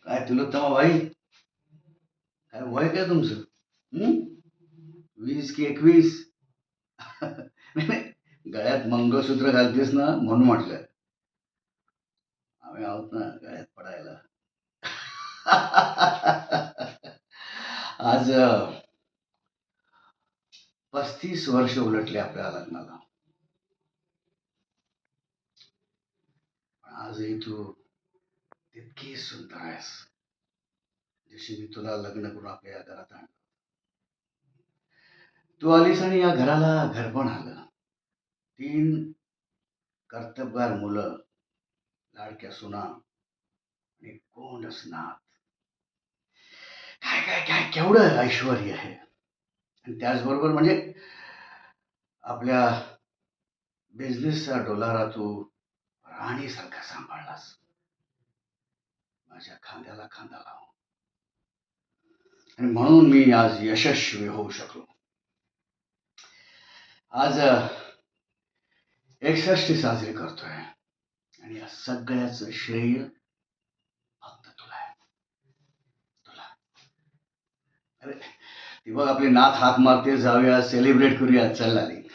काय तिलोत्तमा भाई, काय वय काय तुमचं? हं? 20 की 21? नाही नाही, गळ्यात मंगळसूत्र घालतेस ना म्हणून म्हटलं. आम्ही आहोत ना गळ्यात पडायला. आज 35 वर्ष उलटले आपल्या लग्नाला. पण आजही तू तितकी सुंदर आहेस जशी मी तुला लग्न करून आपल्या या घरात आणलं. तू आलीस आणि या घराला घरपण आलं. 3 कर्तबगार मुलं, लाडक्या सुना आणि गोंडस नात. काय काय काय केवढं ऐश्वर आहे. आणि त्याचबरोबर म्हणजे आपल्या बिझनेसचा डोलारा तू राणीसारखा सांभाळलास, माझ्या खांद्याला खांदा लावून. आणि म्हणून मी आज यशस्वी होऊ शकलो. आज 61 साजरी करतोय आणि या सगळ्याचं श्रेय फक्त तुला आहे. तुला. अरे ती बघ आपली नात हाक मारते, जाऊया सेलिब्रेट करूया, चल आली.